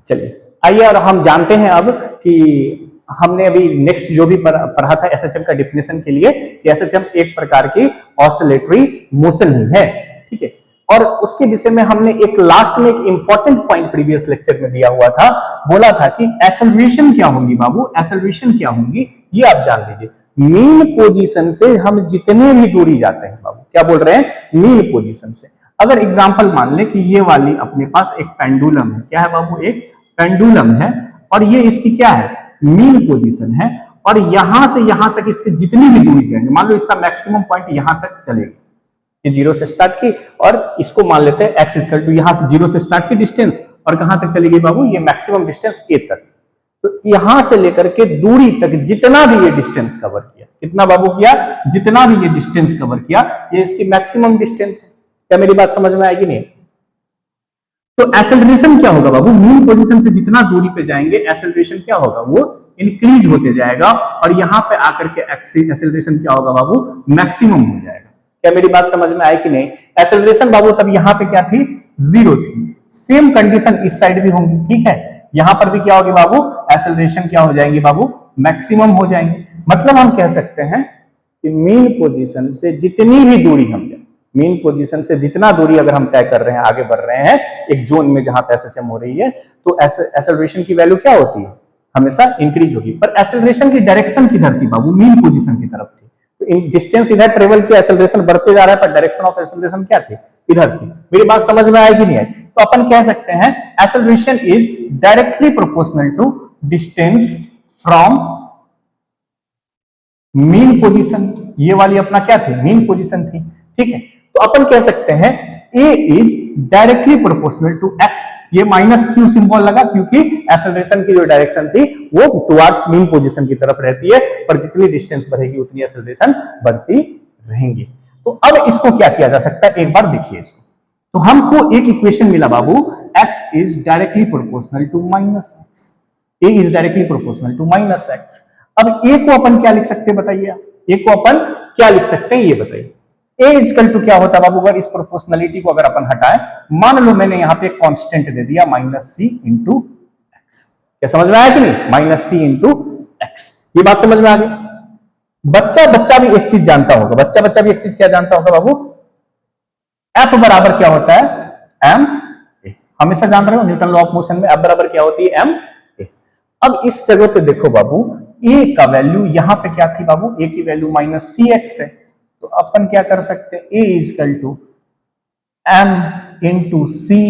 चलिए आइए और हम जानते हैं अब कि हमने अभी नेक्स्ट जो भी पढ़ा था एसएचएम का डिफिनेशन के लिए कि एसएचएम एक प्रकार की ऑसिलेटरी मोशन ही है, ठीक है। और उसके विषय में हमने एक लास्ट में एक इंपॉर्टेंट पॉइंट प्रीवियस लेक्चर में दिया हुआ था, बोला था कि एक्सेलरेशन क्या होगी बाबू, एक्सेलरेशन क्या होगी ये आप जान लीजिए। मीन पोजीशन से हम जितने भी दूरी जाते हैं बाबू, क्या बोल रहे हैं, मीन पोजीशन से। अगर एग्जांपल मान ले कि ये वाली अपने पास एक पेंडुलम है, क्या है बाबू, एक पेंडुलम है, और ये इसकी क्या है, मीन पोजीशन है, और यहां से यहां तक इससे जितनी भी दूरी जाएंगे, मान लो इसका मैक्सिमम पॉइंट यहां तक चलेगी, ये जीरो से स्टार्ट की, और इसको मान लेते हैं एक्स इक्वल टू यहां से जीरो से स्टार्ट की डिस्टेंस, और कहां तक चलेगी बाबू, ये मैक्सिमम डिस्टेंस ए तक। तो यहां से लेकर के दूरी तक जितना भी ये डिस्टेंस कवर किया, कितना बाबू किया, जितना भी ये डिस्टेंस कवर किया, ये इसकी मैक्सिमम डिस्टेंस है। क्या मेरी बात समझ में आएगी नहीं? तो एक्सेलरेशन क्या होगा बाबू, मीन पोजीशन से जितना दूरी पे जाएंगे एक्सेलरेशन क्या होगा, वो इंक्रीज होते जाएगा, और यहां पे आकर के एक्सेलरेशन क्या होगा बाबू, मैक्सिमम हो जाएगा। क्या मेरी बात समझ में आई कि नहीं? एक्सेलरेशन बाबू तब यहां पे क्या थी, जीरो थी। सेम कंडीशन इस साइड भी होंगी, ठीक है, यहां पर भी क्या होगी बाबू, एक्सेलरेशन क्या हो जाएंगे बाबू, मैक्सिमम हो जाएंगे। मतलब हम कह सकते हैं कि मीन पोजीशन से जितनी भी दूरी हम जाए, मीन पोजीशन से जितना दूरी अगर हम तय कर रहे हैं, आगे बढ़ रहे हैं एक जोन में जहां पे एसएचएम हो रही है, तो एक्सेलरेशन की वैल्यू क्या होती है, हमेशा इंक्रीज होगी। पर एक्सेलरेशन की डायरेक्शन किधर थी बाबू, मीन पोजीशन की तरफ थी। तो इन डिस्टेंस इधर ट्रेवल किया, एक्सेलरेशन बढ़ते जा रहा है, पर डायरेक्शन ऑफ एक्सेलरेशन क्या थी, इधर थी। मेरी बात समझ में आएगी नहीं आई? तो अपन कह सकते हैं acceleration is directly proportional to distance from mean position. ये वाली अपना क्या थी, मीन पोजीशन थी, ठीक है। तो अपन कह सकते हैं A is directly proportional to x, ये माइनस क्यू सिंबल लगा क्योंकि एक्सेलरेशन की जो डायरेक्शन थी वो टुवर्ड्स मीन पोजीशन की तरफ रहती है, पर जितनी डिस्टेंस बढ़ेगी उतनी एक्सेलरेशन बढ़ती रहेंगी। तो अब इसको क्या किया जा सकता है, एक बार देखिए इसको। तो हमको एक इक्वेशन मिला बाबू, x is directly proportional to minus x, A is directly proportional to minus x. अब A को अपन क्या लिख सकते हैं बताइए, A को अपन क्या लिख सकते हैं ये बताइए। A इक्वल टू क्या होता है बाबू, अगर इस प्रोपोर्शनलिटी को अगर अपन हटाएं, मान लो मैंने यहां पे एक कांस्टेंट दे दिया माइनस सी इंटू एक्स। क्या समझ में आया कि नहीं, माइनस सी इंटू एक्स, ये बात समझ में आ गई। बच्चा भी एक चीज जानता होगा, बच्चा भी एक चीज क्या जानता होगा बाबू, एफ बराबर क्या होता है, एम ए। हमेशा जान रहे हो न्यूटन लॉ ऑफ मोशन में एफ बराबर क्या होती है, एम ए। अब इस जगह पे देखो बाबू, ए का वैल्यू यहां पे क्या थी बाबू, ए की वैल्यू माइनस सी एक्स है। तो अपन क्या कर सकते हैं, a is equal to m into c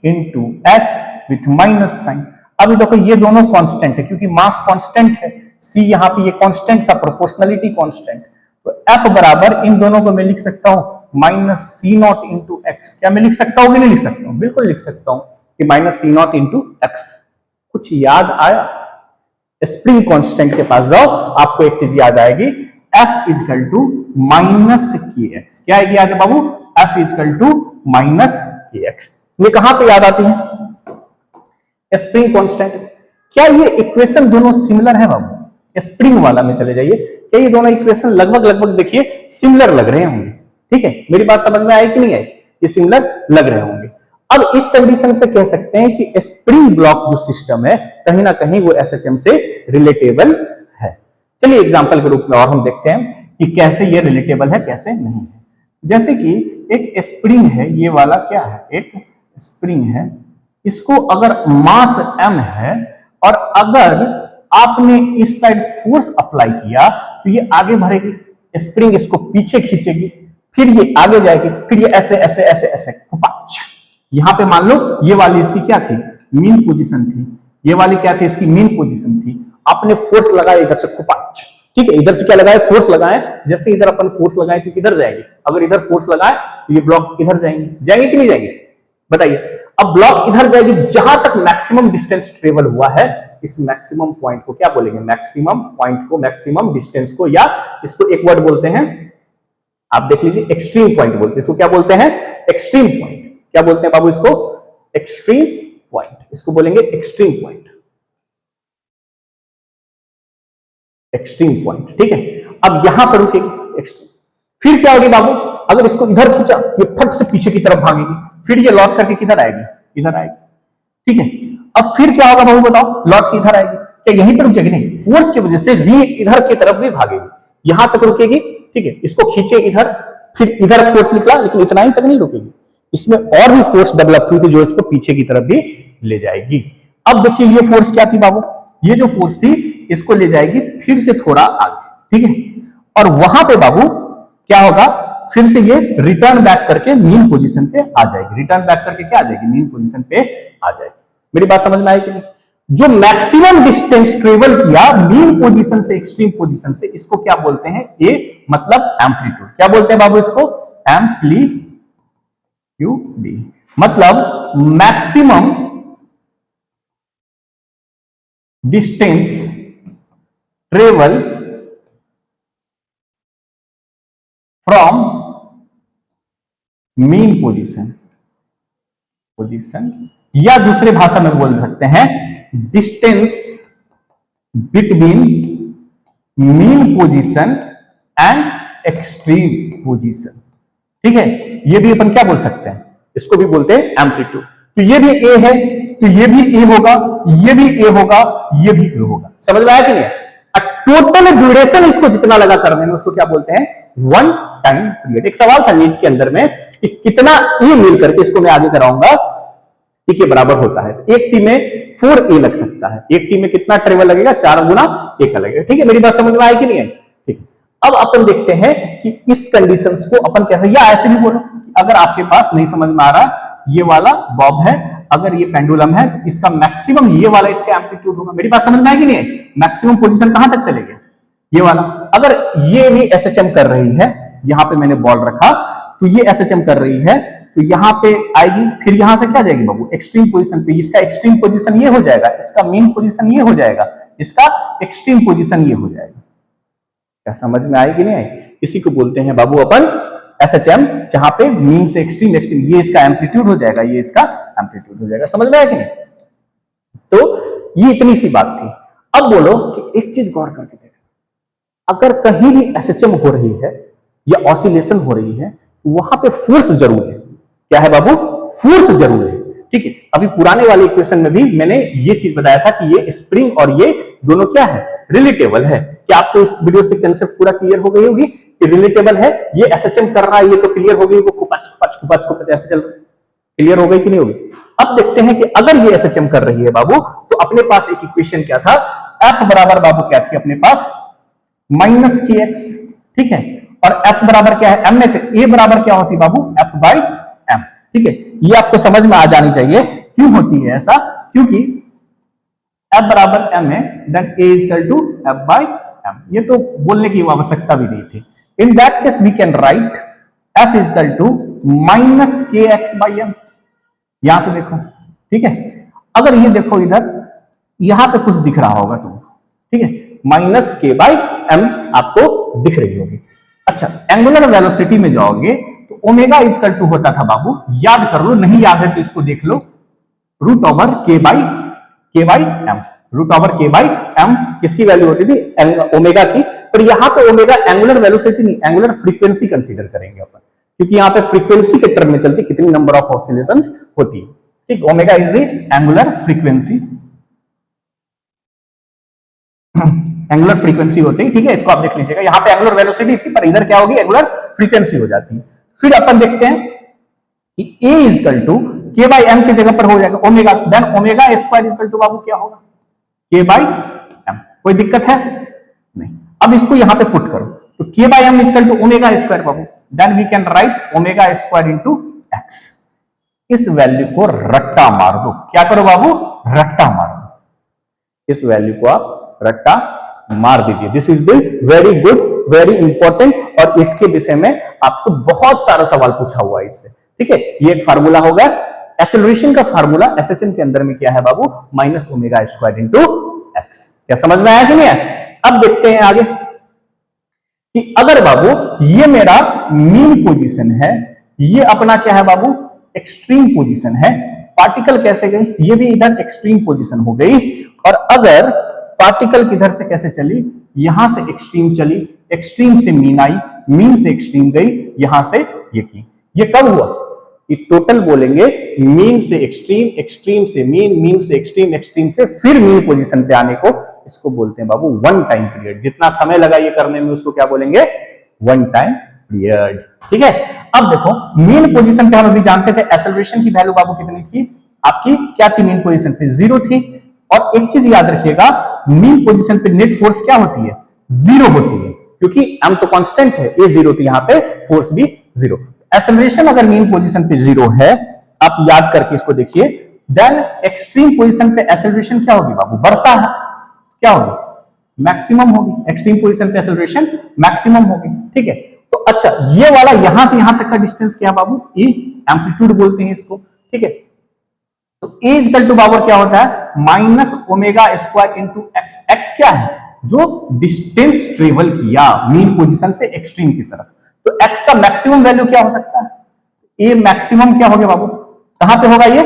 into x with minus sine. अभी देखो ये दोनों कांस्टेंट है क्योंकि मास कांस्टेंट है, सी यहां पे ये कांस्टेंट था, प्रोपोर्शनलिटी कांस्टेंट। तो एफ बराबर इन दोनों को मैं लिख सकता हूं minus C naught into x. क्या मैं लिख सकता हूं कि नहीं लिख सकता हूं, बिल्कुल लिख सकता हूं कि minus C naught into x. कुछ याद आया, स्प्रिंग कांस्टेंट के पास जाओ, आपको एक चीज याद आएगी, F is equal to minus K x. क्या आएगी आगे बाबू, F is equal to minus K x. ये कहां पे याद आती है, स्प्रिंग कांस्टेंट। क्या ये इक्वेशन दोनों सिमिलर है बाबू, स्प्रिंग वाला में चले जाइए, क्या ये दोनों इक्वेशन लगभग देखिए सिमिलर लग रहे होंगे, ठीक है। मेरी बात समझ में आई कि नहीं आई, ये सिमिलर लग रहे होंगे। अब इस कंडीशन से कह सकते हैं कि स्प्रिंग ब्लॉक जो सिस्टम है कहीं ना कहीं वो एसएचएम से रिलेटेबल है। चलिए एग्जांपल के रूप में और हम देखते हैं कि कैसे ये रिलेटेबल है कैसे नहीं है। जैसे कि एक स्प्रिंग है, ये वाला क्या है, एक स्प्रिंग है, इसको अगर मास m है और अगर आपने इस साइड फोर्स अप्लाई किया तो ये आगे बढ़ेगी, स्प्रिंग इसको पीछे खींचेगी, फिर ये आगे जाएगी, फिर ये ऐसे ऐसे ऐसे ऐसे खुपाच। यहां पे मान लो ये वाली इसकी क्या थी, मीन पोजीशन थी, ये वाली क्या थी, इसकी मीन पोजीशन थी। आपने फोर्स लगाया इधर से खुपाच, ठीक है, इधर से क्या लगाए, फोर्स लगाए। जैसे इधर अपन फोर्स लगाए तो किधर जाएगी, अगर इधर फोर्स लगाए तो ये ब्लॉक इधर जाएंगे कि नहीं जाएंगे बताइए। अब ब्लॉक इधर जाएगी, जहां तक मैक्सिमम डिस्टेंस ट्रेवल हुआ है, इस मैक्सिमम पॉइंट को क्या बोलेंगे, मैक्सिमम पॉइंट को, मैक्सिमम डिस्टेंस को, या इसको एक वर्ड बोलते हैं, आप देख लीजिए, एक्सट्रीम पॉइंट बोलते हैं इसको। क्या बोलते हैं, एक्सट्रीम पॉइंट। क्या बोलते हैं बाबू इसको, एक्सट्रीम पॉइंट, इसको बोलेंगे एक्सट्रीम पॉइंट, एक्सट्रीम पॉइंट, ठीक है। अब यहां पर रुकेगी एक्सट्रीम, फिर क्या होगी बाबू, अगर इसको इधर खींचा ये फट से पीछे की तरफ भागेगी, फिर ये लौट करके किधर आएगी, इधर आएगी, ठीक है। अब अब फिर क्या होगा बाबू बताओ, लौट के इधर आएगी, क्या यहीं पर रुक जाएगी? नहीं, फोर्स की वजह से री इधर की तरफ भी भागेगी, यहां तक रुकेगी, ठीक है, इसको खींचे इधर, फिर इधर फोर्स निकला, लेकिन इतना ही तक नहीं रुकेगी, इसमें और भी फोर्स डेवलप हुई थी जो इसको पीछे की तरफ भी ले जाएगी। अब देखिए ये फोर्स क्या थी बाबू, ये जो फोर्स थी इसको ले जाएगी फिर से थोड़ा आगे, ठीक है, और वहां पे बाबू क्या होगा, फिर से ये रिटर्न बैक करके मीन पोजीशन पे आ जाएगी, रिटर्न बैक करके क्या आ जाएगी, मीन पोजीशन पे आ जाएगी। मेरी बात समझ में आई कि नहीं? जो मैक्सिमम डिस्टेंस ट्रेवल किया मीन पोजीशन से एक्सट्रीम पोजीशन से, इसको क्या बोलते हैं, ए मतलब एम्पलीट्यूड। क्या बोलते हैं बाबू इसको, एम्पलीट्यूड, मतलब maximum distance travel from mean position, या दूसरे भाषा में बोल सकते हैं distance between mean position and extreme position, ठीक है, ये भी अपन क्या बोल सकते हैं, इसको भी बोलते हैं एम्पलीट्यूड। तो ये भी ए है, तो ये भी ए होगा, ये भी ए होगा, ये भी ए होगा, समझ में आया कि नहीं? टोटल ड्यूरेशन इसको जितना लगा करने में उसको क्या बोलते हैं, वन टाइम पीरियड। एक सवाल था नीट के अंदर में कि कितना ए मिल करके, इसको मैं आगे कराऊंगा, टी के बराबर होता है, तो एक टी में 4 ए लग सकता है, एक टी में कितना ट्रेवल लगेगा, 4 गुना ए का लगेगा, ठीक है, मेरी बात समझ में आई कि नहीं आई? ठीक है, अब अपन देखते हैं कि इस कंडीशंस को अपन कैसे, या ऐसे भी बोलो, अगर आपके पास नहीं समझ में आ रहा, ये वाला बॉब है, अगर ये पेंडुलम है, तो इसका मैक्सिमम ये वाला इसका एम्पलीट्यूड होगा। मेरी बात समझ में आई कि नहीं है? मैक्सिमम पोजीशन कहां तक चलेगा, ये वाला। अगर ये भी एसएचएम कर रही है, यहां पे मैंने बॉल रखा, तो ये एसएचएम कर रही है, तो यहां पे आएगी, फिर यहां से क्या जाएगी बाबू, एक्सट्रीम पोजीशन पे, इसका एक्सट्रीम पोजीशन ये हो जाएगा, इसका मीन पोजीशन ये हो जाएगा, इसका एक्सट्रीम पोजीशन ये हो जाएगा। क्या समझ में आई कि नहीं आई? इसी को बोलते हैं बाबू अपन एसएचएम, जहां पे मीन से एक्सट्रीम, एक्सट्रीम, ये इसका एम्पलीट्यूड हो जाएगा, ये इसका एम्पलीट्यूड हो जाएगा। समझ में आया कि नहीं? तो ये इतनी सी बात थी। अब बोलो कि एक चीज गौर करके देखो, अगर कहीं भी एसएचएम हो रही है या ऑसिलेशन हो रही है, वहां पे फोर्स जरूर है। क्या है बाबू? फोर्स जरूर है, ठीक है। अभी पुराने वाले इक्वेशन में भी मैंने ये चीज बताया था कि ये स्प्रिंग और ये दोनों क्या है, रिलेटेबल है। क्या आपको इस वीडियो से कंसेप्ट पूरा क्लियर हो गई होगी कि रिलेटेबल है, ये एसएचएम कर रहा है, ये तो क्लियर हो गई, वो खुपाच खुपाच खुपाच खुपाच ऐसे चल रहा है, क्लियर हो गई कि नहीं होगी? अब देखते हैं कि अगर ये एसएचएम कर रही है बाबू, तो अपने पास एक इक्वेशन क्या था, एफ बराबर बाबू क्या थी अपने पास, माइनस के एक्स, ठीक है, और एफ बराबर क्या है, एम में, तो ए बराबर क्या होती बाबू, एफ बाई एम, ठीक है। ये आपको समझ में आ जानी चाहिए क्यों होती है ऐसा, क्योंकि एफ बराबर एम है, then A is equal to F by M. ये तो बोलने की आवश्यकता भी नहीं थी। In that case we can write F is equal to minus K x by M. यहां से देखो, ठीक है, अगर ये देखो इधर, यहां पे कुछ दिख रहा होगा तुमको, ठीक है, माइनस के बाई एम आपको दिख रही होगी। अच्छा, एंगुलर वेलोसिटी में जाओगे तो ओमेगा इज इक्वल टू होता था बाबू, याद कर लो, नहीं याद है तो इसको देख लो, रूट ओवर के बाई एम। रूट ओवर के बाई एम किसकी वैल्यू होती थी, ओमेगा की। पर यहां पे ओमेगा एंगुलर वेलोसिटी नहीं, एंगुलर फ्रीक्वेंसी कंसीडर करेंगे अपन, क्योंकि यहां पे फ्रीक्वेंसी के टर्म में चलती कितनी नंबर ऑफ ऑसिलेशंस होती है, ठीक। Omega is the angular frequency, angular frequency होती है, ठीक है, इसको आप देख लीजिएगा। यहां पे एंगुलर वेलोसिटी थी, पर इधर क्या होगी, एंगुलर फ्रीक्वेंसी हो जाती है। फिर अपन देखते हैं कि a is equal to k by m की जगह पर हो जाएगा omega, then omega square is equal to बाबू क्या होगा, के बाई एम। कोई दिक्कत है नहीं। अब इसको यहां पे पुट करो, तो K by M is equal to omega square बाबू, then we can write omega square into x. इस वैल्यू को रट्टा मार दो। क्या करो बाबू, रट्टा मार दो, इस वैल्यू को आप रट्टा मार दीजिए। This is the very good, very important, और इसके विषय में आपसे बहुत सारा सवाल पूछा हुआ है इससे, ठीक है। ये एक फार्मूला होगा, एक्सेलरेशन का फार्मूला एसएचएम के अंदर में क्या है बाबू, minus omega square into x. क्या समझ में आया कि नहीं आया? अब देखते हैं आगे कि अगर बाबू ये मेरा मीन पोजीशन है, ये अपना क्या है बाबू, एक्सट्रीम पोजीशन है, पार्टिकल कैसे गई, ये भी इधर एक्सट्रीम पोजीशन हो गई, और अगर पार्टिकल किधर से कैसे चली, यहां से एक्सट्रीम चली, एक्सट्रीम से मीन आई, मीन से एक्सट्रीम गई, यहां से ये की। ये कब हुआ, ये टोटल बोलेंगे मीन से एक्सट्रीम, एक्सट्रीम से मीन, मीन से एक्सट्रीम, एक्सट्रीम से फिर मीन पोजीशन पे आने को इसको बोलते हैं बाबू वन टाइम पीरियड। जितना समय लगा ये करने में उसको क्या बोलेंगे? One time period. ठीक है, अब देखो मीन पोजीशन पे हम अभी जानते थे एक्सेलरेशन की वैल्यू बाबू कितनी थी आपकी, क्या थी मीन पोजीशन पे? 0 थी। और एक चीज याद रखिएगा, मीन पोजीशन पे नेट फोर्स क्या होती है? 0 होती है, क्योंकि m तो कांस्टेंट है, ये 0 थी, यहां पे फोर्स भी 0। एक्सेलरेशन अगर मीन पोजीशन पे 0 है, आप याद करके इसको देखिए, देन एक्सट्रीम पोजीशन पे एक्सेलरेशन क्या होगी बाबू? बढ़ता है, क्या होगी? मैक्सिमम होगी। एक्सट्रीम पोजीशन पे एक्सेलरेशन मैक्सिमम होगी। ठीक है, तो अच्छा ये वाला यहां से यहां तक का डिस्टेंस क्या बाबू? ये एम्पलीट्यूड बोलते हैं इसको। ठीक है, तो ए इक्वल टू पावर क्या होता है? Minus omega square into x. X क्या है? जो डिस्टेंस ट्रेवल किया मीन पोजीशन से एक्सट्रीम की तरफ। तो एक्स का मैक्सिमम वैल्यू क्या हो सकता है? ए मैक्सिमम क्या हो गया बाबू? कहां पे होगा ये?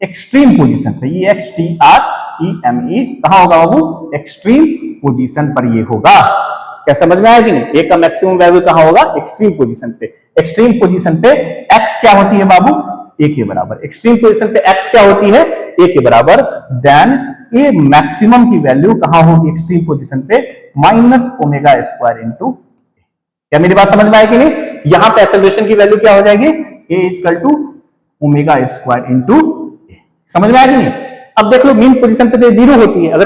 एक्सट्रीम पोजीशन पे। ये X T R E M E कहां होगा बाबू? एक्सट्रीम पोजीशन पर ये होगा। क्या समझ में आया कि नहीं? ए का मैक्सिमम वैल्यू कहां होगा? एक्सट्रीम पोजीशन पे। एक्सट्रीम पोजीशन पे एक्स क्या होती है बाबू? ए के बराबर। एक्सट्रीम पोजीशन पे एक्स क्या होती है? ए के बराबर। देन ए मैक्सिमम की वैल्यू कहां होगी एक्सट्रीम पोजीशन पे? Minus omega square into. क्या मेरी बात समझ में आया कि नहीं? यहां पे एक्सेलरेशन की वैल्यू क्या हो जाएगी? A equal to omega square into. समझ में आया कि नहीं? अब देख लो मीन पोजीशन पे तो 0 होती है, अगर